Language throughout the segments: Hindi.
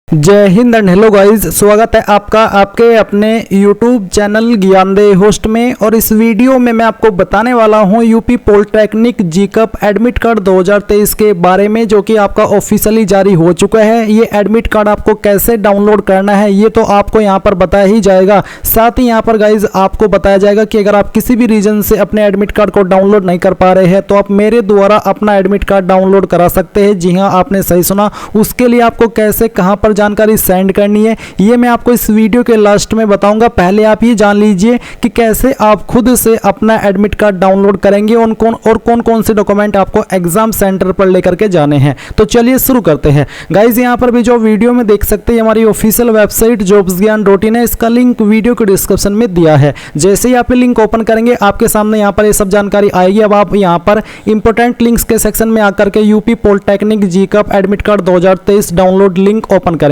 जय हिंद एंड हेलो गाइस, स्वागत है आपका आपके अपने YouTube चैनल ज्ञानदेह होस्ट में। और इस वीडियो में मैं आपको बताने वाला हूं UP polytechnic JEECUP admit card 2023 के बारे में, जो कि आपका ऑफिशियली जारी हो चुका है। ये एडमिट कार्ड आपको कैसे डाउनलोड करना है ये तो आपको यहां पर बताया ही जाएगा। साथ ही यहां पर गाइज आपको बताया जाएगा कि अगर आप किसी भी रीजन से अपने एडमिट कार्ड को डाउनलोड नहीं कर पा रहे हैं तो आप मेरे द्वारा अपना एडमिट कार्ड डाउनलोड करा सकते हैं। जी हाँ, आपने सही सुना। उसके लिए आपको कैसे कहां पर जानकारी सेंड करनी है ये मैं आपको इस वीडियो के लास्ट में बताऊंगा। पहले आप ये जान लीजिए कि कैसे आप खुद से अपना एडमिट कार्ड डाउनलोड करेंगे और कौन कौन से डॉक्यूमेंट आपको एग्जाम सेंटर पर लेकर के जाने हैं। तो चलिए शुरू करते हैं। गाइज यहां पर भी जो वीडियो में देख सकते हैं हमारी ऑफिशियल वेबसाइट jobsgyan.in है। इसका लिंक वीडियो के डिस्क्रिप्शन में दिया है। जैसे ही आप लिंक ओपन करेंगे आपके सामने यहां पर ये सब जानकारी आएगी। अब आप यहां पर इंपोर्टेंट लिंक्स के सेक्शन में आकर के UP polytechnic JEECUP admit card 2023 download link open करेंगे।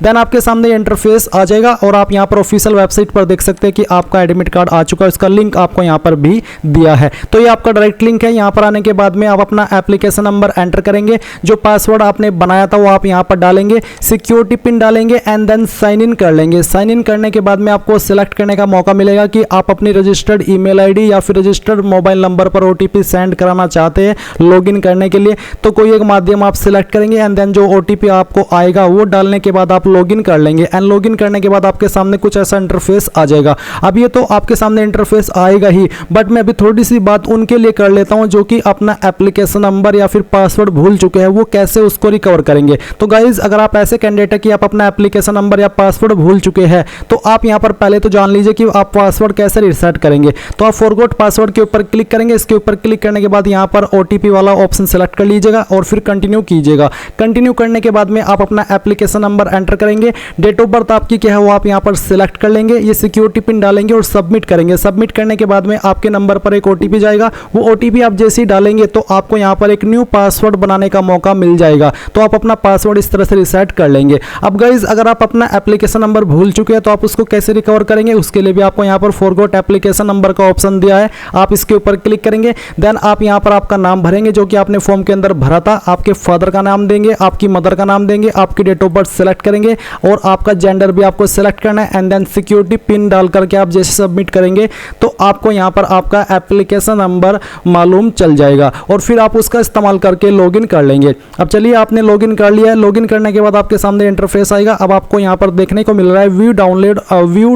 देन आपके सामने इंटरफेस आ जाएगा और आप यहां पर ऑफिशियल वेबसाइट पर देख सकते हैं कि आपका एडमिट कार्ड आ चुका है। इसका लिंक आपको यहां पर भी दिया है। तो ये आपका डायरेक्ट लिंक है। यहां पर आने के बाद में आप अपना एप्लीकेशन नंबर एंटर करेंगे। जो पासवर्ड आपने बनाया था वो आप यहां पर डालेंगे, सिक्योरिटी पिन डालेंगे एंड देन साइन इन कर लेंगे। साइन इन करने के बाद में आपको सिलेक्ट करने का मौका मिलेगा कि आप अपनी रजिस्टर्ड ईमेल आईडी या फिर रजिस्टर्ड मोबाइल नंबर पर ओटीपी सेंड कराना चाहते हैं लॉगिन करने के लिए। तो कोई एक माध्यम आप सिलेक्ट करेंगे एंड देन जो ओटीपी आपको आएगा वो डालने के बाद आप लॉगिन कर लेंगे। एंड लॉगिन करने के बाद आपके सामने कुछ ऐसा इंटरफेस आ जाएगा। अब ये तो आपके सामने इंटरफेस आएगा ही, बट मैं अभी थोड़ी सी बात उनके लिए कर लेता हूं जो कि अपना एप्लीकेशन नंबर या फिर पासवर्ड भूल चुके हैं, वो कैसे उसको रिकवर करेंगे। तो गाइज अगर आप ऐसे कैंडिडेट है कि आप अपना एप्लीकेशन नंबर या पासवर्ड भूल चुके हैं तो आप यहां पर पहले तो जान लीजिए कि आप पासवर्ड कैसे रिसेट करेंगे। तो आप फॉरगॉट पासवर्ड के ऊपर क्लिक करेंगे। इसके ऊपर क्लिक करने के बाद यहां पर ओटीपी वाला ऑप्शन सेलेक्ट कर लीजिएगा और फिर कंटिन्यू कीजिएगा। कंटिन्यू करने के बाद में आप अपना एप्लीकेशन नंबर एंटर करेंगे। डेट ऑफ बर्थ आपकी क्या है वो आप यहां पर सिलेक्ट कर लेंगे। ये सिक्योरिटी पिन डालेंगे और सबमिट करेंगे। सबमिट करने के बाद में आपके नंबर पर एक ओटीपी जाएगा। वो ओटीपी आप जैसे ही डालेंगे तो आपको यहां पर एक न्यू पासवर्ड बनाने का मौका मिल जाएगा। तो आप अपना पासवर्ड इस तरह से रिसेट कर लेंगे। अब गाइज अगर आप अपना एप्लीकेशन नंबर भूल चुके हैं तो आप उसको कैसे रिकवर करेंगे, उसके लिए भी आपको यहां पर फॉरगॉट एप्लीकेशन नंबर का ऑप्शन दिया है। आप इसके ऊपर क्लिक करेंगे। देन आप यहां पर आपका नाम भरेंगे जो कि आपने फॉर्म के अंदर भरा था। आपके फादर का नाम देंगे, आपकी मदर का नाम देंगे, आपकी डेट ऑफ बर्थ सेलेक्ट करेंगे और आपका जेंडर भी आपको सेलेक्ट करना है। एंड देन सिक्योरिटी पिन डाल करके आप जैसे सबमिट करेंगे तो आपको यहां पर आपका एप्लीकेशन नंबर मालूम चल जाएगा और फिर आप उसका इस्तेमाल करके लॉगिन कर लेंगे। अब चलिए आपने लॉगिन कर लिया है। लॉगिन करने के बाद आपके सामने इंटरफेस आएगा। अब आपको यहां पर देखने को मिल रहा है व्यू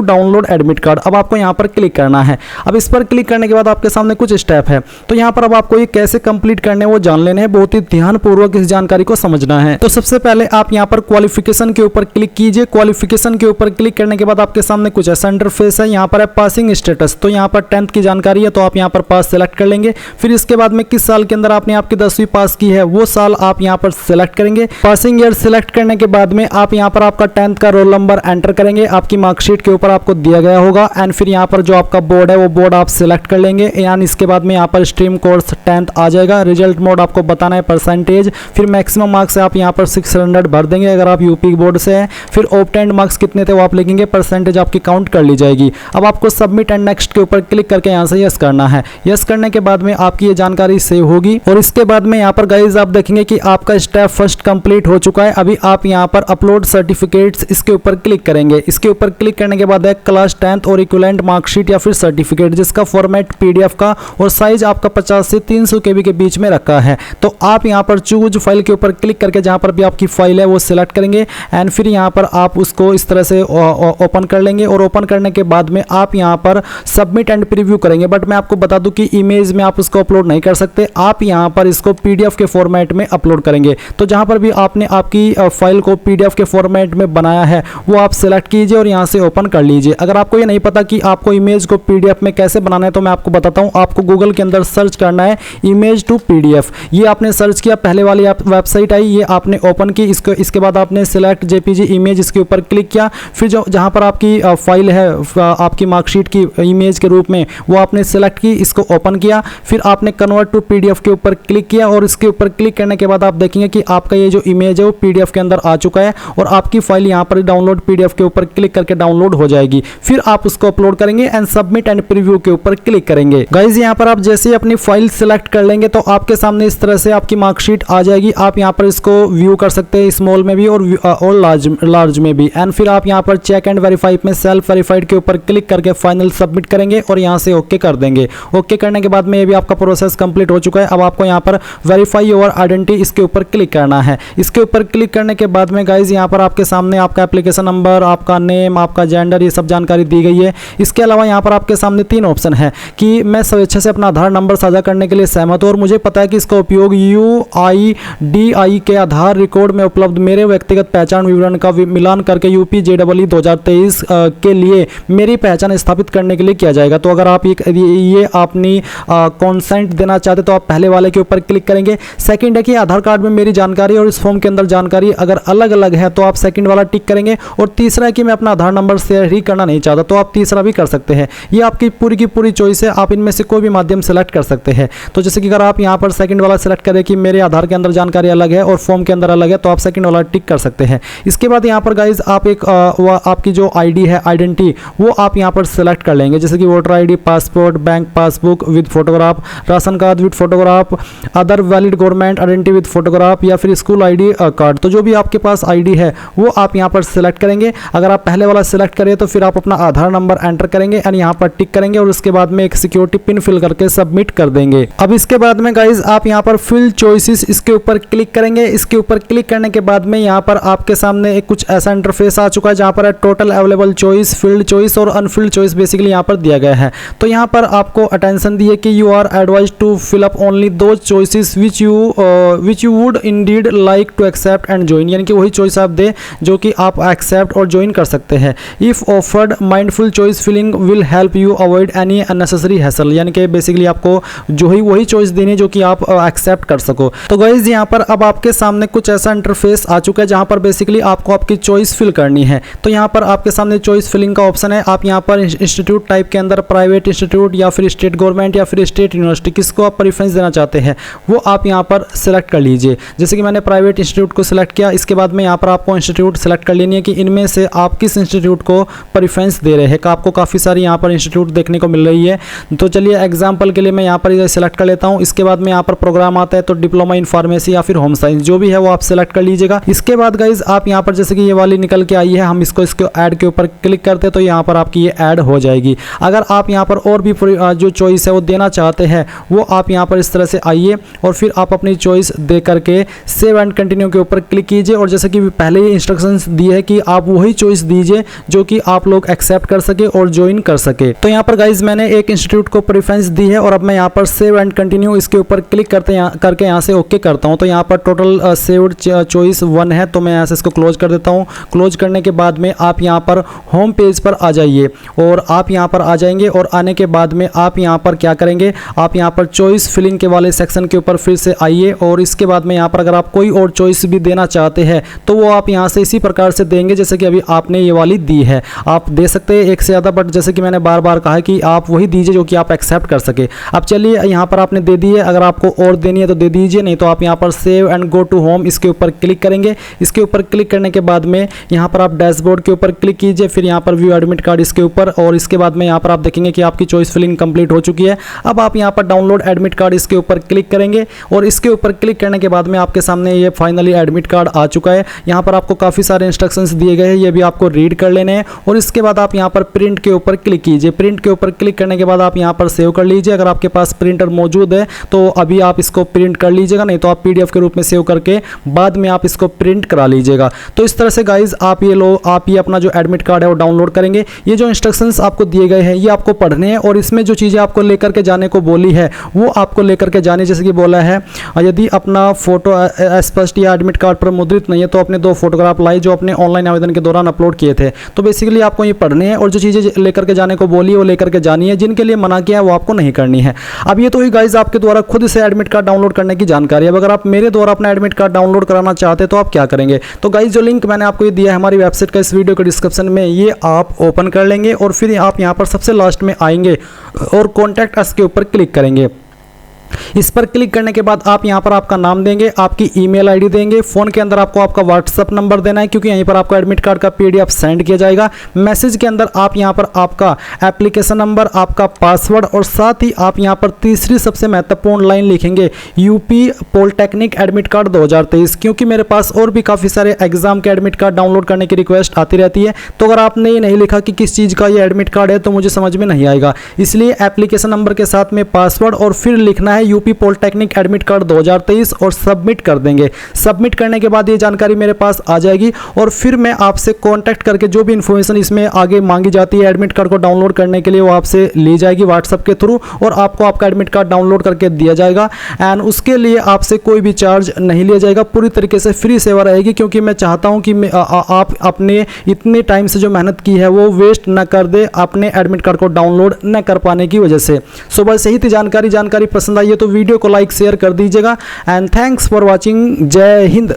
डाउनलोड एडमिट कार्ड। अब आपको यहां पर क्लिक करना है। अब इस पर क्लिक करने के बाद आपके सामने कुछ स्टेप है। तो यहां पर अब आपको ये कैसे कंप्लीट करने वो जान लेने हैं। बहुत ही ध्यानपूर्वक इस जानकारी को समझना है। तो सबसे पहले आप यहां पर क्वालिफिकेशन के ऊपर क्लिक कीजिए। क्वालिफिकेशन के ऊपर क्लिक करने के बाद आपके सामने कुछ ऐसा इंटरफेस है। यहां पर है पासिंग स्टेटस। तो यहां पर 10th की जानकारी है तो आप यहां पर पास सेलेक्ट कर लेंगे। फिर इसके बाद में किस साल के अंदर आपने आपकी 10वीं पास की है वो साल आप यहां पर सेलेक्ट करेंगे। पासिंग ईयर सेलेक्ट करने के बाद में आप यहां पर आपका 10th का रोल नंबर एंटर करेंगे। आपकी मार्कशीट के ऊपर आपको दिया गया होगा। एंड फिर यहां पर जो आपका बोर्ड है वो बोर्ड आप सेलेक्ट कर लेंगे। यानी इसके बाद में यहां पर स्ट्रीम कोर्स 10th आ जाएगा। रिजल्ट मोड आपको बताना है परसेंटेज। फिर मैक्सिमम मार्क्स आप यहां पर 600 भर देंगे अगर आप यूपी बोर्ड से हैं। फिर ऑब्टेन्ड मार्क्स कितने थे वो आप लिखेंगे, परसेंटेज आपकी काउंट कर ली जाएगी। अब आपको सबमिट एंड नेक्स्ट के ऊपर क्लिक करके यहां से यस करना है। यस करने के बाद में आपकी ये जानकारी सेव होगी और इसके बाद में यहां पर गाइज आप देखेंगे कि आपका स्टेप फर्स्ट कंप्लीट हो चुका है। अभी आप यहां पर अपलोड सर्टिफिकेट्स इसके ऊपर क्लिक करेंगे। इसके ऊपर क्लिक करने के बाद एक क्लास 10th और इक्विवेलेंट मार्कशीट या फिर सर्टिफिकेट जिसका फॉर्मेट पीडीएफ का और साइज आपका 50 से 300 KB के बीच में रखा है। तो आप यहां पर चूज फाइल के ऊपर क्लिक करके जहां पर भी आपकी फाइल है वो सिलेक्ट करेंगे एंड फिर यहां पर आप उसको इस तरह से ओपन कर लेंगे। और ओपन करने के बाद में आप यहां पर सबमिट एंड प्रीव्यू करेंगे। बट मैं आपको बता दूं कि इमेज में आप उसको अपलोड नहीं कर सकते। आप यहां पर इसको पीडीएफ के फॉर्मेट में अपलोड करेंगे। तो जहां पर भी आपने आपकी फाइल को पीडीएफ के फॉर्मेट में बनाया है वो आप सिलेक्ट कीजिए और यहां से ओपन कर लीजिए। अगर आपको ये नहीं पता कि आपको इमेज को पीडीएफ में कैसे बनाना है तो मैं आपको बताता हूं। आपको गूगल के अंदर सर्च करना है इमेज टू पीडीएफ। ये आपने सर्च किया, पहले वाली वेबसाइट आई, ये आपने ओपन की। इसके बाद आपने सिलेक्ट जेपीजी इमेज इसके ऊपर क्लिक किया। फिर जो जहां पर आपकी फाइल है आपकी मार्कशीट की इमेज के रूप में वो आपने सिलेक्ट की, इसको ओपन किया। फिर आपने कन्वर्ट टू पीडीएफ के ऊपर क्लिक किया और इसके ऊपर क्लिक करने के बाद आप देखेंगे कि आपका ये जो इमेज है वो पीडीएफ के अंदर आ चुका है और आपकी फाइल यहां पर डाउनलोड पीडीएफ के ऊपर क्लिक करके डाउनलोड हो जाएगी। फिर आप उसको अपलोड करेंगे एंड सबमिट एंड प्रीव्यू के ऊपर क्लिक करेंगे। गाइज यहां पर आप जैसे ही अपनी फाइल सिलेक्ट कर लेंगे तो आपके सामने इस तरह से आपकी मार्कशीट आ जाएगी। आप यहां पर इसको व्यू कर सकते हैं स्मॉल में भी और और लार्ज में भी। एंड फिर आप यहाँ पर चेक एंड वेरीफाई में सेल्फ वेरीफाइड के ऊपर क्लिक करके फाइनल सबमिट करेंगे और यहाँ से ओके कर देंगे। ओके करने के बाद में ये भी आपका प्रोसेस कंप्लीट हो चुका है। अब आपको यहाँ पर वेरीफाई योर आइडेंटिटी इसके ऊपर क्लिक करना है। इसके ऊपर क्लिक करने के बाद में गाइज यहाँ पर आपके सामने आपका एप्लीकेशन नंबर, आपका नेम, आपका जेंडर, ये सब जानकारी दी गई है। इसके अलावा यहाँ पर आपके सामने 3 ऑप्शन है कि मैं स्वेच्छा से अपना आधार नंबर साझा करने के लिए सहमत हूँ और मुझे पता है कि इसका उपयोग UIDAI के आधार रिकॉर्ड में उपलब्ध मेरे व्यक्तिगत पहचान विवरण का मिलान करके UPJEE 2023 के लिए मेरी पहचान स्थापित करने के लिए किया जाएगा। तो अगर आप ये अपनी कॉन्सेंट देना चाहते तो आप पहले वाले के ऊपर क्लिक करेंगे। सेकंड है कि आधार कार्ड में मेरी जानकारी और इस फॉर्म के अंदर जानकारी अगर अलग अलग है तो आप सेकंड वाला टिक करेंगे। और तीसरा है कि मैं अपना आधार नंबर शेयर ही करना नहीं चाहता तो आप तीसरा भी कर सकते हैं। ये आपकी पूरी की पूरी चॉइस है, आप इनमें से कोई भी माध्यम सेलेक्ट कर सकते हैं। तो जैसे कि अगर आप यहाँ पर सेकंड वाला सेलेक्ट करें कि मेरे आधार के अंदर जानकारी अलग है और फॉर्म के अंदर अलग है तो आप सेकंड वाला टिक कर सकते हैं। इसके बाद यहाँ पर गाइज आप एक आपकी जो आईडी है, आइडेंटिटी, वो आप यहाँ पर सेलेक्ट कर लेंगे। जैसे कि voter ID, passport, bank passbook with photograph, ration card with photograph, other valid government identity with photograph या फिर स्कूल आईडी कार्ड। तो जो भी आपके पास आईडी है वो आप यहाँ पर सेलेक्ट करेंगे। अगर आप पहले वाला सेलेक्ट करें तो फिर आप अपना आधार नंबर एंटर करेंगे एंड यहाँ पर टिक करेंगे और उसके बाद में एक सिक्योरिटी पिन फिल करके सबमिट कर देंगे। अब इसके बाद में गाइज आप यहाँ पर फिल चॉइसेस इसके ऊपर क्लिक करेंगे। इसके ऊपर क्लिक करने के बाद में यहाँ पर आपके सामने एक कुछ ऐसा इंटरफेस आ चुका है जहाँ पर total available choice, field choice और अनफिल्ड चॉइस बेसिकली यहाँ पर दिया गया है। तो यहाँ पर आपको अटेंशन दी है कि you are advise to fill up only दो choices which you would indeed like to accept and join, यानी कि वही चॉइस आप दे जो कि आप एक्सेप्ट और ज्वाइन कर सकते हैं। If offered mindful choice filling will help you avoid any unnecessary hassle, यानी कि बेसिकली आपको जो ही वही चॉइस देनी है जो कि आप एक्सेप्ट कर सको। तो गाइज यहाँ पर अब आपके सामने कुछ ऐसा इंटरफेस आ चुका है जहाँ पर बेसिकली आपको आपकी चॉइस फिल करनी है। तो यहाँ पर आपके सामने चॉइस फिलिंग का ऑप्शन है। आप यहाँ पर इंस्टीट्यूट टाइप के अंदर प्राइवेट इंस्टीट्यूट या फिर स्टेट गवर्नमेंट या फिर स्टेट यूनिवर्सिटी, किसको आप प्रेफरेंस देना चाहते हैं वो आप यहाँ पर सिलेक्ट कर लीजिए। जैसे कि मैंने प्राइवेट इंस्टीट्यूट को सिलेक्ट किया। इसके बाद में यहाँ पर आपको इंस्टीट्यूट सेलेक्ट कर लेनी है कि इनमें से आप किस इंस्टीट्यूट को प्रेफरेंस दे रहे हैं। आपको काफ़ी सारी यहाँ पर इंस्टीट्यूट देखने को मिल रही है। तो चलिए एग्जाम्पल के लिए मैं यहाँ पर इधर सेलेक्ट कर लेता हूँ। इसके बाद में यहाँ पर प्रोग्राम आता है तो डिप्लोमा इन फार्मेसी या फिर होम साइंस जो भी है वो आप सेलेक्ट कर लीजिएगा। इसके बाद गाइज आप यहाँ पर जैसे कि ये वाली निकल के आई है, हम इसको ऐड के ऊपर क्लिक करते हैं तो यहाँ पर आपकी ये ऐड हो जाएगी। अगर आप यहाँ पर और भी जो चॉइस है वो देना चाहते हैं वो आप यहाँ पर इस तरह से आइए और फिर आप अपनी चॉइस दे करके सेव एंड कंटिन्यू के ऊपर क्लिक कीजिए। और जैसे कि पहले ही इंस्ट्रक्शंस दिए है कि आप वही चॉइस दीजिए जो कि आप लोग एक्सेप्ट कर सके और ज्वाइन कर सके। तो यहाँ पर गाइज मैंने एक इंस्टीट्यूट को प्रेफरेंस दी है और अब मैं यहाँ पर सेव एंड कंटिन्यू इसके ऊपर क्लिक करके यहाँ से ओके करता हूँ। तो यहाँ पर टोटल सेव्ड चॉइस 1 है तो मैं यहाँ से इसको क्लोज कर देता हूँ। क्लोज करने के बाद में आप यहाँ पर होम पेज पर आ जाइए और आप यहाँ पर आ जाएंगे और आने के बाद में आप यहाँ पर क्या करेंगे, आप यहाँ पर चॉइस फिलिंग के वाले सेक्शन के ऊपर फिर से आइए और इसके बाद में यहाँ पर अगर आप कोई और चॉइस भी देना चाहते हैं तो वो आप यहाँ से इसी प्रकार से देंगे जैसे कि अभी आपने ये वाली दी है। आप दे सकते हैं एक से ज़्यादा, बट जैसे कि मैंने बार बार कहा कि आप वही दीजिए जो कि आप एक्सेप्ट कर सके। अब चलिए यहाँ पर आपने दे दी है, अगर आपको और देनी है तो दे दीजिए, नहीं तो आप यहाँ पर save and go to home इसके ऊपर क्लिक करेंगे। इसके ऊपर क्लिक करने के बाद में यहाँ पर आप डैशबोर्ड के ऊपर क्लिक कीजिए, फिर यहाँ पर व्यू एडमिट कार्ड इसके ऊपर और इसके बाद में यहाँ पर आप देखेंगे कि आपकी चॉइस फिलिंग कंप्लीट हो चुकी है। अब आप यहाँ पर डाउनलोड एडमिट कार्ड इसके ऊपर क्लिक करेंगे और इसके ऊपर क्लिक करने के बाद में आपके सामने ये फाइनली एडमिट कार्ड आ चुका है। यहाँ पर आपको काफ़ी सारे इंस्ट्रक्शंस दिए गए हैं, ये भी आपको रीड कर लेने हैं और इसके बाद आप यहाँ पर प्रिंट के ऊपर क्लिक कीजिए। प्रिंट के ऊपर क्लिक करने के बाद आप यहाँ पर सेव कर लीजिए। अगर आपके पास प्रिंटर मौजूद है तो अभी आप इसको प्रिंट कर लीजिएगा, नहीं तो आप PDF के रूप में सेव करके बाद में आप इसको प्रिंट करा लीजिएगा। तो इस तरह से गाइज आप ये अपना जो एडमिट कार्ड है वो डाउनलोड करेंगे। ये जो इंस्ट्रक्शंस आपको दिए गए हैं ये आपको पढ़ने हैं और इसमें जो चीज़ें आपको लेकर के जाने को बोली है वो आपको लेकर के जाने, जैसे कि बोला है यदि अपना फोटो स्पष्ट या एडमिट कार्ड पर मुद्रित नहीं है तो अपने 2 फोटोग्राफ लाए जो अपने ऑनलाइन आवेदन के दौरान अपलोड किए थे। तो बेसिकली आपको ये पढ़ने हैं और जो चीज़ें लेकर के जाने को बोली है वो लेकर के जानी है, जिनके लिए मना किया है वो आपको नहीं करनी है। अब ये तो ही गाइज आपके द्वारा खुद से एडमिट कार्ड डाउनलोड करने की जानकारी है। अगर आप मेरे द्वारा अपना एडमिट कार्ड डाउनलोड कराना चाहते हैं तो आप क्या करेंगे, तो गाइज जो लिंक मैंने आपको ये दिया है हमारी वेबसाइट का इस वीडियो के डिस्क्रिप्शन में, ये आप ओपन कर लेंगे और फिर आप यहाँ पर सबसे लास्ट में आएंगे और कॉन्टैक्ट अस के ऊपर क्लिक करेंगे। इस पर क्लिक करने के बाद आप यहां पर आपका नाम देंगे, आपकी ईमेल आईडी देंगे, फ़ोन के अंदर आपको आपका व्हाट्सअप नंबर देना है क्योंकि यहीं पर आपको एडमिट कार्ड का पीडीएफ सेंड किया जाएगा। मैसेज के अंदर आप यहां पर आपका एप्लीकेशन नंबर, आपका पासवर्ड और साथ ही आप यहां पर तीसरी सबसे महत्वपूर्ण लाइन लिखेंगे यूपी पॉलिटेक्निक एडमिट कार्ड 2023, क्योंकि मेरे पास और भी काफ़ी सारे एग्जाम के एडमिट कार्ड डाउनलोड करने की रिक्वेस्ट आती रहती है। तो अगर आपने ये नहीं लिखा कि किस चीज़ का ये एडमिट कार्ड है तो मुझे समझ में नहीं आएगा, इसलिए एप्लीकेशन नंबर के साथ में पासवर्ड और फिर लिखना है यूपी पॉलिटेक्निक एडमिट कार्ड 2023 और सबमिट कर देंगे। सबमिट करने के बाद ये जानकारी मेरे पास आ जाएगी और फिर मैं आपसे कांटेक्ट करके जो भी इंफॉर्मेशन इसमें आगे मांगी जाती है एडमिट कार्ड को डाउनलोड करने के लिए, वो आपसे ली जाएगी व्हाट्सएप के थ्रू और आपको आपका एडमिट कार्ड डाउनलोड करके दिया जाएगा। एंड उसके लिए आपसे कोई भी चार्ज नहीं लिया जाएगा, पूरी तरीके से फ्री सेवा रहेगी, क्योंकि मैं चाहता हूं कि आप अपने इतने टाइम से जो मेहनत की है वो वेस्ट ना कर दे अपने एडमिट कार्ड को डाउनलोड न कर पाने की वजह से। सो बस यही थी जानकारी पसंद आई है तो वीडियो को लाइक शेयर कर दीजिएगा। And thanks for watching. जय हिंद।